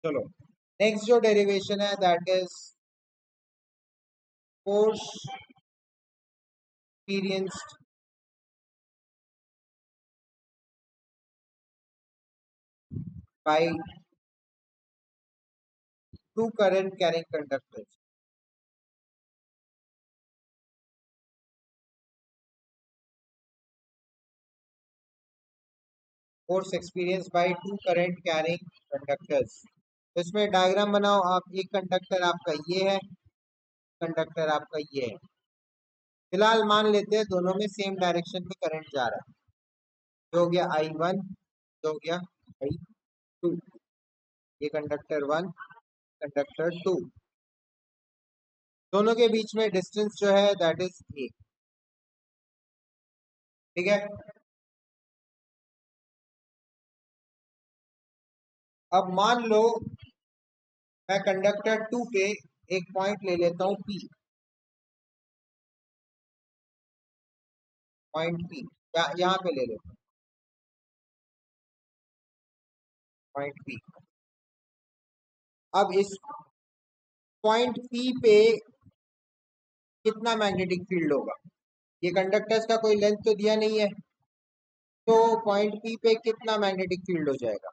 चलो नेक्स्ट जो डेरिवेशन है that is force experienced by two current carrying conductors. Force experienced by two current carrying conductors. तो इसमें diagram बनाओ आप। एक कंडक्टर आपका ये है, कंडक्टर आपका ये है। फिलहाल मान लेते हैं दोनों में सेम डायरेक्शन में करंट जा रहा है। ये हो गया I1, ये हो गया I2। ये कंडक्टर 1, कंडक्टर 2, दोनों के बीच में डिस्टेंस जो है दैट इज ए। ठीक है, अब मान लो मैं कंडक्टर 2 पे एक पॉइंट ले लेता हूँ P, पॉइंट P यहाँ पे ले लेता हूँ पॉइंट P। अब इस पॉइंट P पे कितना मैग्नेटिक फील्ड होगा? ये कंडक्टर्स का कोई लेंथ तो दिया नहीं है, तो पॉइंट P पे कितना मैग्नेटिक फील्ड हो जाएगा?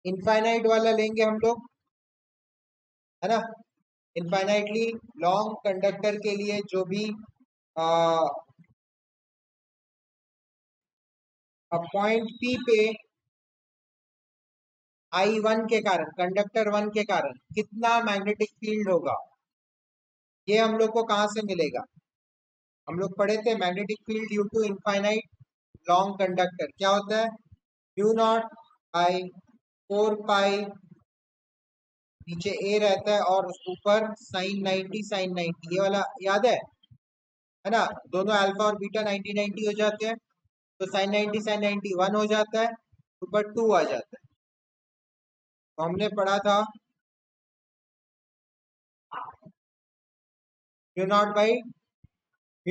इनफाइनाइट वाला लेंगे हम लोग, है ना। इनफाइनाइटली लॉन्ग कंडक्टर के लिए जो भी पॉइंट P पे I1 के कारण, कंडक्टर 1 के कारण कितना मैग्नेटिक फील्ड होगा, ये हम लोग को कहाँ से मिलेगा? हम लोग पढ़े थे magnetic field due to infinite long conductor क्या होता है? म्यू नॉट बाई 4 पाई, नीचे ए रहता है और उसके ऊपर sin 90 ये वाला याद है ना। दोनों अल्फा और बीटा 90 हो जाते हैं, तो sin 90 1 हो जाता है, ऊपर 2 आ जाता है। तो हमने पढ़ा था म्यू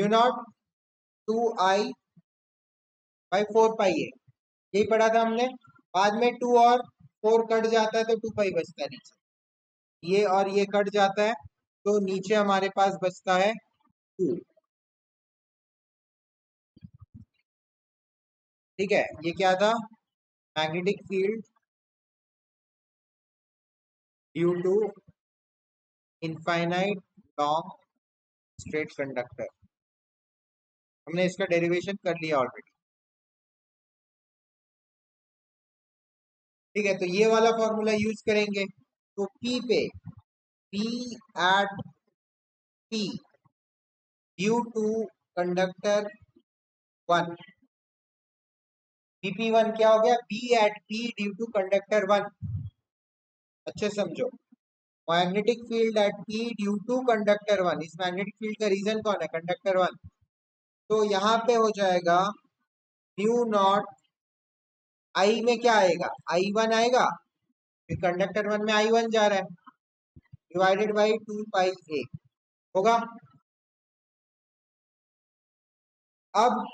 नॉट 2I/4 पाई है, यही पढ़ा था हमने। बाद में 2 और 4 कट जाता है तो 2 पाई बचता है नीचे, ये और ये कट जाता है तो नीचे हमारे पास बचता है 2। ठीक है, ये क्या था? Magnetic field due to infinite long straight conductor. हमने इसका डेरिवेशन कर लिया ऑलरेडी। ठीक है, तो ये वाला फॉर्मूला यूज करेंगे। तो P पे P at P due to conductor 1, BP1 क्या हो गया? B at P due to conductor 1। अच्छे समझो, magnetic field at P due to conductor 1। इस मैग्नेटिक फील्ड का रीजन कौन है? कंडक्टर 1। तो यहाँ पे हो जाएगा म्यू नॉट, I में क्या आएगा? I1 आएगा, फिर कंडक्टर 1 में I1 जा रहा है, डिवाइडेड बाई 2 पाई A होगा। अब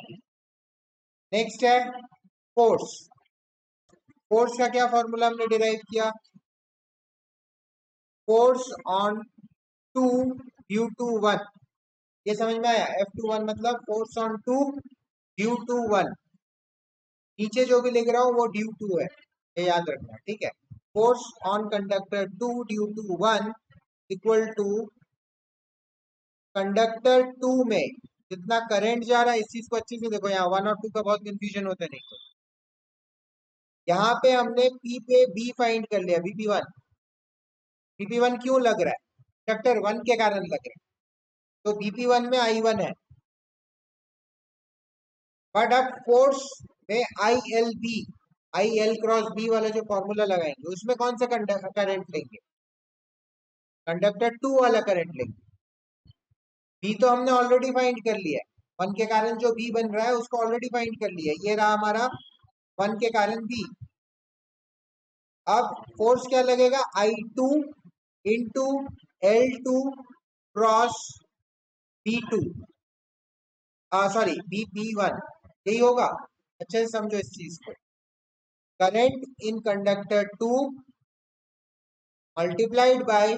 नेक्स्ट है फोर्स। फोर्स का क्या फॉर्मूला हमने डिराइव किया? फोर्स ऑन 2 ड्यू टू 1, ये समझ में आया? F21 मतलब फोर्स ऑन 2 ड्यू टू 1। नीचे जो भी लिख रहा हूँ वो ड्यू टू है, ये याद रखना। ठीक है, force on conductor 2 due to 1 equal to conductor 2 में जितना करंट जा रहा है। इस चीज को अच्छे से देखो, यहाँ 1 और 2 का बहुत कंफ्यूजन होता है। नहीं तो यहाँ पे हमने P पे B फाइंड कर लिया, BP1 क्यों लग रहा है? कंडक्टर 1 के कारण लग रहा है, तो BP1 में I1 है। बट अब फोर्स में I L वाला जो फॉर्मूला लगाएंगे उसमें कौन सा करंट लेंगे? कंडक्टर 2 वाला करंट लेंगे। बी तो हमने ऑलरेडी फाइंड कर लिया है, 1 के कारण जो बी बन रहा है उसको ऑलरेडी फाइंड कर लिया है। ये रहा हमारा 1 के कारण बी। अब फोर्स क्या लगेगा? I2 into L2 cross B2। Sorry BP1 यही होगा। अच्छे से समझो इस चीज को। Current in conductor 2 multiplied by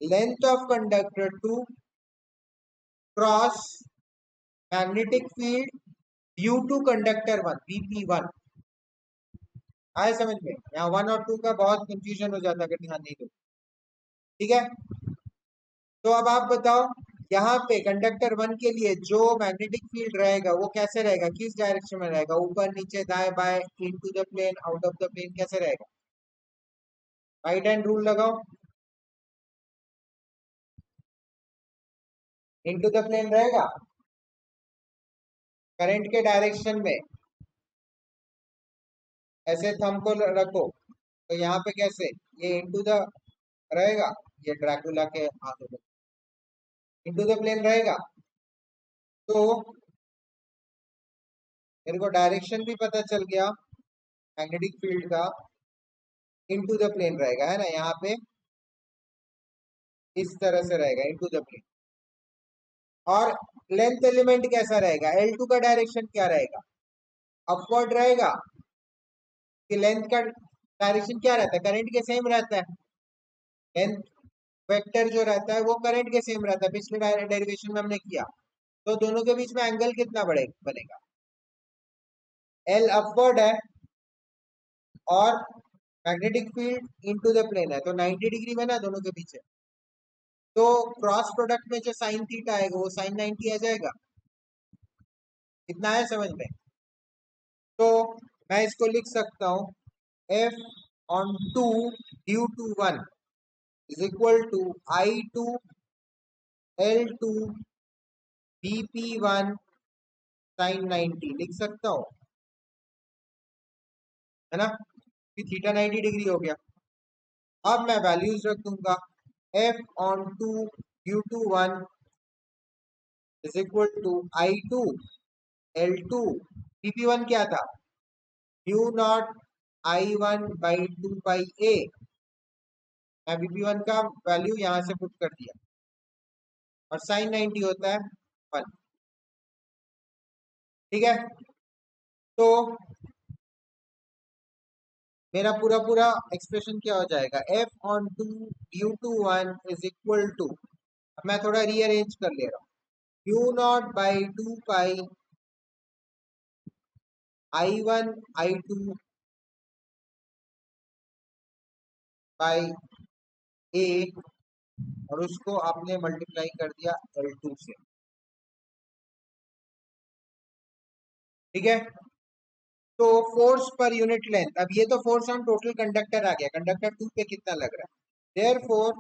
length of conductor 2 cross magnetic field due to conductor 1 BP1। आए समझ में? यहाँ 1 और 2 का बहुत कंफ्यूजन हो जाता है अगर ध्यान नहीं दो। ठीक है, तो अब आप बताओ, यहाँ पे कंडक्टर 1 के लिए जो मैग्नेटिक फील्ड रहेगा वो कैसे रहेगा, किस डायरेक्शन में रहेगा, ऊपर नीचे दाएं बाएं, into the plane out of the plane, कैसे रहेगा? राइट हैंड रूल लगाओ। इनटू द प्लेन रहेगा करंट के डायरेक्शन में। ऐसे थंब को रखो तो यहाँ पे कैसे, ये इनटू द रहेगा, ये ड्रैकुला के हाथों में इनटू द प्लेन रहेगा। तो मेरे को डायरेक्शन भी पता चल गया मैग्नेटिक फील्ड का, इनटू द प्लेन रहेगा, है ना? यहाँ पे इस तरह से रहेगा इनटू द प्लेन। और लेंथ एलिमेंट कैसा रहेगा, L2 का डायरेक्शन क्या रहेगा, अपवर्ड रहेगा कि लेंथ का डायरेक्शन क्या रहता है, करंट के सेम रहता है। लेंथ वेक्टर जो रहता है वो करंट के सेम रहता है, पिछले डेरिवेशन में हमने किया। तो दोनों के बीच में एंगल कितना बनेगा, L अपवर्ड है और magnetic field into the plane है, तो 90 डिग्री में ना दोनों के पीछे। तो क्रॉस प्रोडक्ट में जो साइन थीटा आएगा वो साइन 90 आ जाएगा। इतना है समझ में? तो मैं इसको लिख सकता हूँ F on 2 due to 1 is equal to I2 L2 BP1 sin 90 लिख सकता हूँ, है ना? कि थीटा 90 डिग्री हो गया। अब मैं वैल्यूज रख दूंगा, F on 2 due to 1 is equal to I2 L2 BP1 क्या था, mu naught I1 by 2 by A। मैं BP1 का वैल्यू यहाँ से पुट कर दिया और साइन 90 होता है 1। ठीक है, तो मेरा पूरा पूरा एक्सप्रेशन क्या हो जाएगा, F on 2 due to 1 is equal to, अब मैं थोड़ा रीअरेंज कर ले रहा हूँ, mu naught by 2 pi I1 I2 by A, और उसको आपने मल्टीप्लाई कर दिया L2 से। ठीक है, तो फोर्स पर यूनिट लेंथ, अब ये तो फोर्स ऑन टोटल कंडक्टर आ गया, कंडक्टर 2 पे कितना लग रहा है। देयरफॉर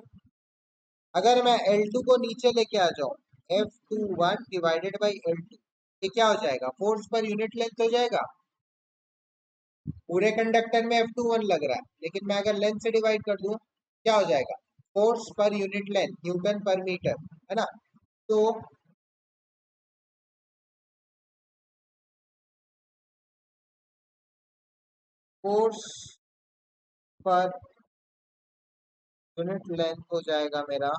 अगर मैं L2 को नीचे लेके आ जाऊं F21 डिवाइडेड बाई L2, ये क्या हो जाएगा, फोर्स पर यूनिट लेंथ हो जाएगा। पूरे कंडक्टर में F21 लग रहा है, लेकिन मैं अगर लेंथ से डिवाइड कर दूं क्या हो जाएगा, force per unit length, Newton पर मीटर, है ना? तो फोर्स पर यूनिट लेंथ हो जाएगा मेरा,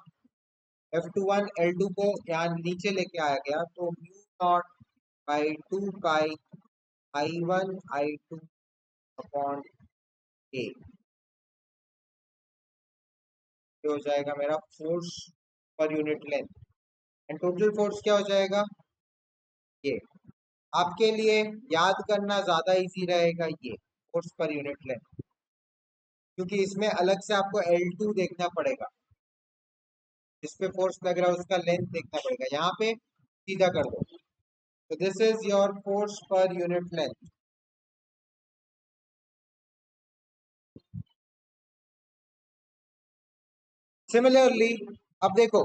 F21 L2 को यहाँ नीचे लेके आया गया, तो mu naught by 2 pi I1 I2 upon A, ये हो जाएगा मेरा force per unit length. And total force क्या हो जाएगा, ये आपके लिए याद करना ज्यादा इजी रहेगा, ये फोर्स पर यूनिट लेंथ, क्योंकि इसमें अलग से आपको L2 देखना पड़ेगा, जिस पे फोर्स लग रहा है उसका लेंथ देखना पड़ेगा, यहाँ पे सीधा कर दो। तो this is your force per unit length. Similarly अब देखो,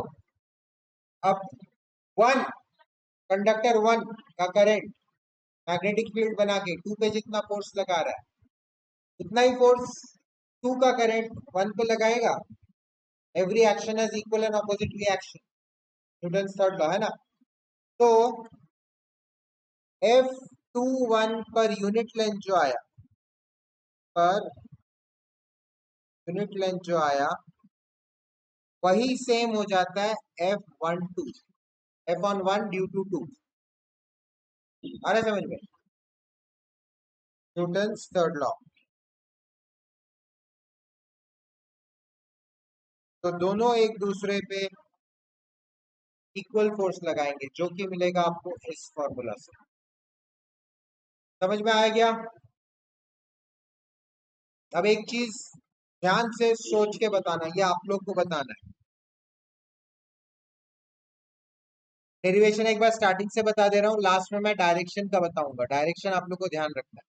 अब 1 कंडक्टर 1 का करंट मैग्नेटिक फील्ड बना के 2 पे जितना फोर्स लगा रहा है उतना ही फोर्स 2 का करंट 1 पे लगाएगा। Every action has equal and opposite reaction, Newton third law, है ना? तो F21 पर यूनिट लेंथ जो आया, पर यूनिट लेंथ जो आया वही सेम हो जाता है F12, F on 1 due to 2। आ रहा है समझ में? Newton's third law. तो दोनों एक दूसरे पे इक्वल फोर्स लगाएंगे, जो कि मिलेगा आपको इस फॉर्मूला से। समझ में आ गया? अब एक चीज ध्यान से सोच के बताना, ये आप लोग को बताना है। डेरिवेशन एक बार स्टार्टिंग से बता दे रहा हूँ, लास्ट में मैं डायरेक्शन का बताऊंगा। डायरेक्शन आप लोग को ध्यान रखना है।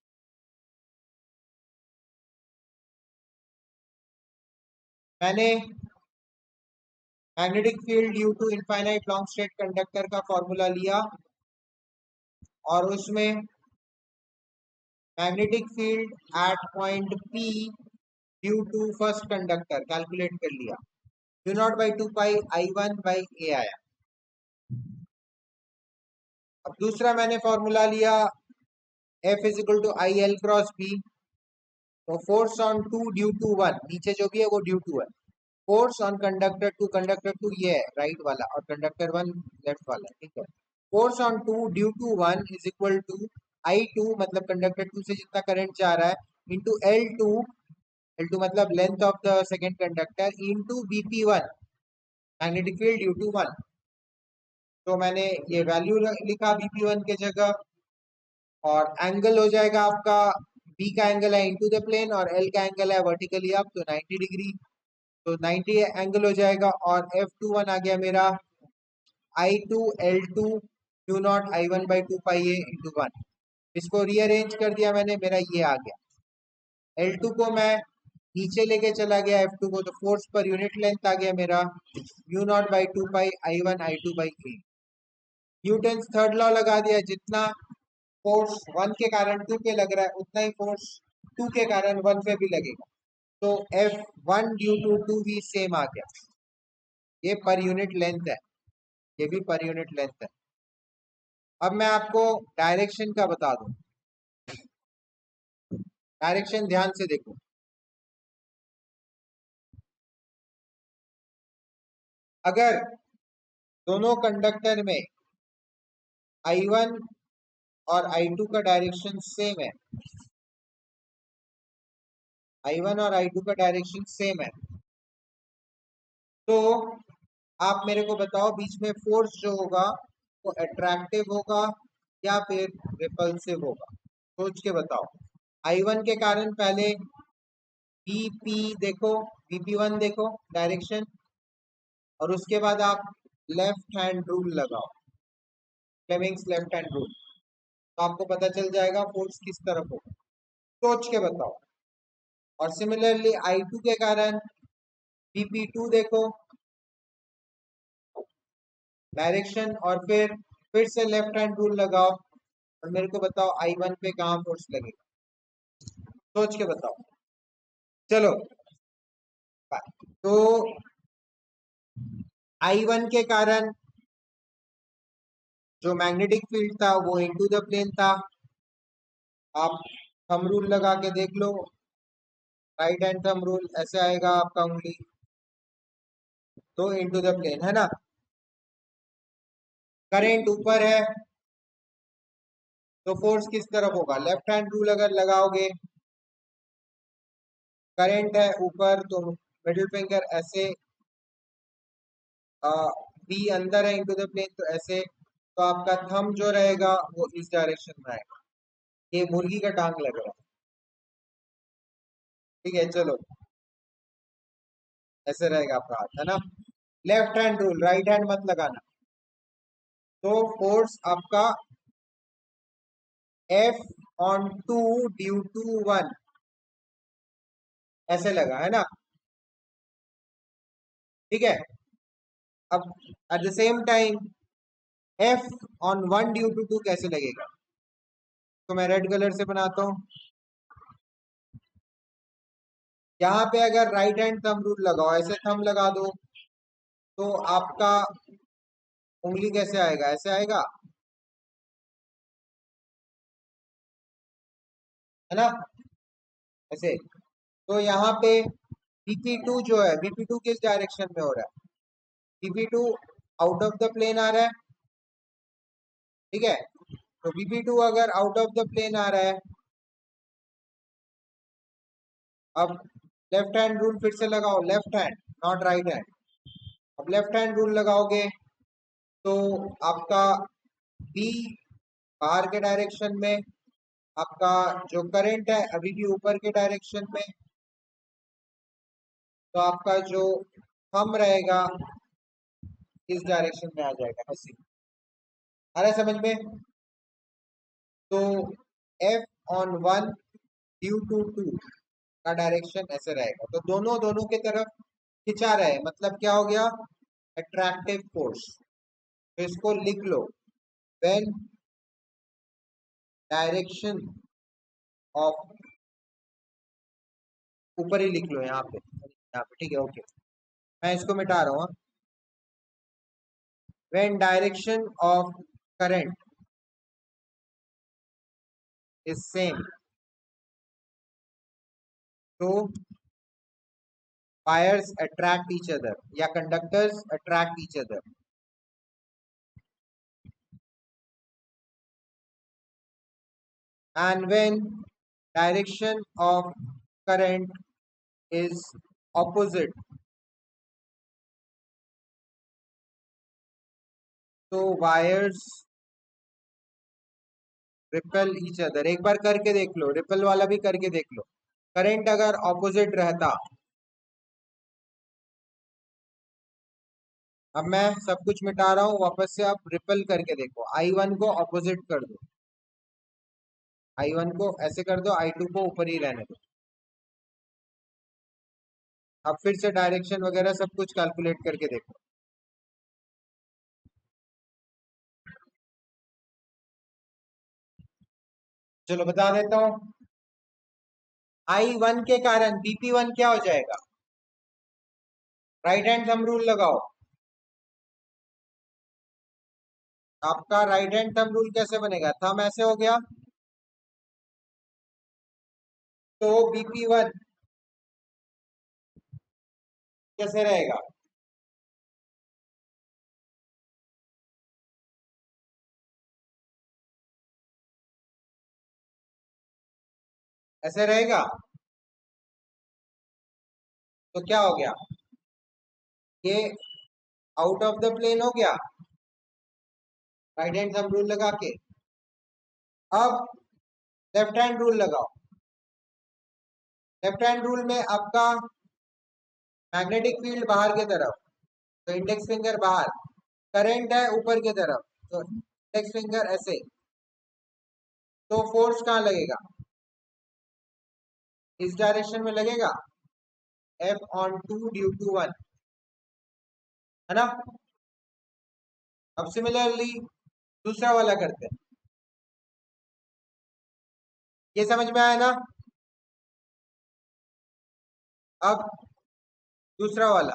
मैंने magnetic field due to infinite long straight conductor का फॉर्मूला लिया और उसमें magnetic field at point P due to first conductor calculate कर लिया। Mu naught by two pi I one by A आया। अब दूसरा मैंने फॉर्मूला लिया F is equal to I L cross B. तो force on two due to one, नीचे जो भी है वो ड्यू टू है। फोर्स ऑन कंडक्टर टू ये है राइट वाला, और कंडक्टर वन लेफ्ट वाला, ठीक है। Force on two due to one is equal to I two, मतलब कंडक्टर टू से जितना करंट जा रहा है, into L two. L two मतलब length of the second conductor, into BP one, magnetic field due to one. तो मैंने ये वैल्यू लिखा बीपी वन के जगह, और एंगल हो जाएगा आपका, बी का एंगल है इनटू द प्लेन और एल का एंगल है वर्टिकली अप, तो 90 डिग्री। तो 90 एंगल हो जाएगा, और एफ टू वन आ गया मेरा I two L two mu naught I one by two pi A into one. इसको रीअरेंज कर दिया मैंने, मेरा ये आ गया। एल टू को मैं नीचे लेके चला गया, एफ टू को, तो फोर्स पर यूनिट लेंथ आ गया मेरा you naught by two pi I one I two by A. Newton third law लगा दिया, जितना फोर्स वन के कारण टू पे लग रहा है, उतना ही फोर्स टू के कारण वन पे भी लगेगा। तो F one due to two भी सेम आ गया। ये पर यूनिट लेंथ है, ये भी पर यूनिट लेंथ है। अब मैं आपको डायरेक्शन का बता दूं। डायरेक्शन ध्यान से देखो। अगर दोनों कंडक्टर में आई वन और आई टू का डायरेक्शन सेम है, आई वन और आई टू का डायरेक्शन सेम है, तो आप मेरे को बताओ बीच में फोर्स जो होगा वो अट्रैक्टिव होगा या फिर रिपल्सिव होगा। सोच के बताओ। आई वन के कारण पहले बीपी देखो, बीपी वन देखो डायरेक्शन, और उसके बाद आप लेफ्ट हैंड रूल लगाओ, फ्लेमिंग्स लेफ्ट हैंड रूल, तो आपको पता चल जाएगा फोर्स किस तरफ होगा। सोच के बताओ। और सिमिलरली आई टू के कारण बीपी टू देखो डायरेक्शन, और फिर से लेफ्ट हैंड रूल लगाओ, और मेरे को बताओ आई वन पे कहाँ फोर्स लगेगा। सोच के बताओ। चलो, तो आई वन के कारण जो मैग्नेटिक फील्ड था वो इनटू द प्लेन था। आप थंब रूल लगा के देख लो, राइट हैंड थंब रूल ऐसे आएगा आपका उंगली, तो इनटू द प्लेन है ना। करंट ऊपर है, तो फोर्स किस तरफ होगा। लेफ्ट हैंड रूल अगर लगाओगे, करंट है ऊपर, तो मिडिल फिंगर ऐसे, बी अंदर है इनटू द प्लेन, तो ऐसे, तो आपका थंब जो रहेगा वो इस डायरेक्शन में आएगा। ये मुर्गी का टांग लग रहा है, ठीक है। चलो, ऐसे रहेगा आपका हाथ, है ना। Left hand rule, right hand मत लगाना। तो फोर्स आपका F on two due to one ऐसे लगा, है ना, ठीक है। अब at the same time F on one due to two कैसे लगेगा, तो मैं रेड कलर से बनाता हूं। यहाँ पे अगर राइट हैंड थंब रूल लगाओ, ऐसे थंब लगा दो, तो आपका उंगली कैसे आएगा, ऐसे आएगा, है ना, ऐसे। तो यहाँ पे बीपी टू जो है, बीपी टू किस डायरेक्शन में हो रहा है, BP two out of the plane आ रहा है, ठीक है। तो Vp2 अगर आउट ऑफ द प्लेन आ रहा है, अब लेफ्ट हैंड रूल फिर से लगाओ, left hand not right hand. अब लेफ्ट हैंड रूल लगाओगे तो आपका बी बाहर के डायरेक्शन में, आपका जो करंट है अभी भी ऊपर के डायरेक्शन में, तो आपका जो थंब रहेगा इस डायरेक्शन में आ जाएगा, ऐसे आ रहा है समझ में। तो F on 1 ड्यू टू 2 का डायरेक्शन ऐसे रहेगा, तो दोनों दोनों के तरफ खिंचा रहे, मतलब क्या हो गया, अट्रैक्टिव फोर्स। तो इसको लिख लो, व्हेन डायरेक्शन ऑफ, ऊपर ही लिख लो यहाँ पे, ठीक है, ओके, मैं इसको मिटा रहा हूँ। When direction of current is same, तो वायर्स अट्रैक्ट ईच अदर या conductors attract each other. And when direction of current is opposite, तो वायर्स रिपेल ईच अदर। एक बार करके देख लो, रिपेल वाला भी करके देख लो। करंट अगर ऑपोजिट रहता, अब मैं सब कुछ मिटा रहा हूँ वापस से, आप रिपेल करके देखो। I1 को ऑपोजिट कर दो, I1 को ऐसे कर दो, I2 को ऊपर ही रहने दो। अब फिर से डायरेक्शन वगैरह सब कुछ कैलकुलेट करके देखो। चलो बता देता हूँ। I1 के कारण BP1 क्या हो जाएगा, राइट हैंड थंब रूल लगाओ। आपका राइट हैंड थंब रूल कैसे बनेगा, थंब ऐसे हो गया, तो BP1 कैसे रहेगा, ऐसे रहेगा। तो क्या हो गया, ये आउट ऑफ द प्लेन हो गया राइट हैंड थंब रूल लगा के। अब लेफ्ट हैंड रूल लगाओ। लेफ्ट हैंड रूल में आपका मैग्नेटिक फील्ड बाहर की तरफ, तो इंडेक्स फिंगर बाहर, करंट है ऊपर की तरफ, तो इंडेक्स फिंगर ऐसे, तो फोर्स कहाँ लगेगा, इस डायरेक्शन में लगेगा, F on 2 ड्यू टू 1, है ना। अब सिमिलरली दूसरा वाला करते हैं, ये समझ में आया ना। अब दूसरा वाला,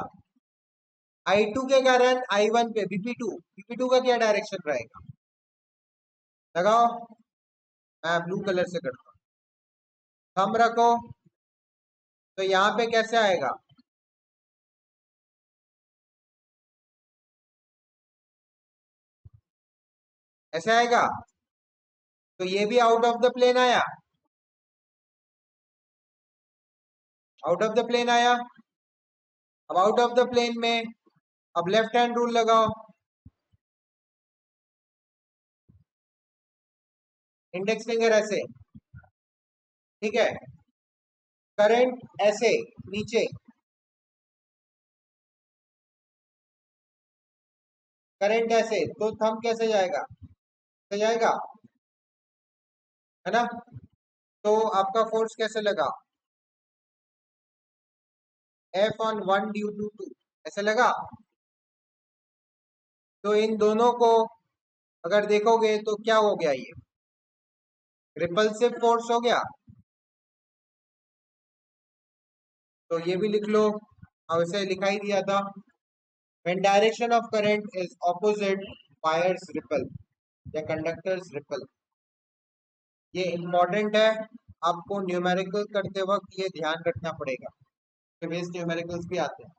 I2 के कारण I1 पे BP2 का क्या डायरेक्शन रहेगा, लगाओ, मैं ब्लू कलर से करता हूँ, थंब रखो, तो यहाँ पे कैसे आएगा, ऐसे आएगा, तो ये भी आउट ऑफ द प्लेन आया, आउट ऑफ द प्लेन आया। अब आउट ऑफ द प्लेन में अब लेफ्ट हैंड रूल लगाओ, इंडेक्स फिंगर ऐसे, ठीक है, करंट ऐसे नीचे, करंट ऐसे, तो थंब कैसे जाएगा, ऐसे जाएगा, है ना। तो आपका फोर्स कैसे लगा, F on 1 ड्यू टू 2, ऐसे लगा। तो इन दोनों को अगर देखोगे तो क्या हो गया, ये रिपल्सिव फोर्स हो गया। तो ये भी लिख लो, अब इसे लिखा ही दिया था, when direction of current is opposite, wires repel या कंडक्टर्स रिपल। ये इम्पोर्टेंट है, आपको न्यूमेरिकल करते वक्त ये ध्यान रखना पड़ेगा, बेस न्यूमेरिकल्स भी आते हैं।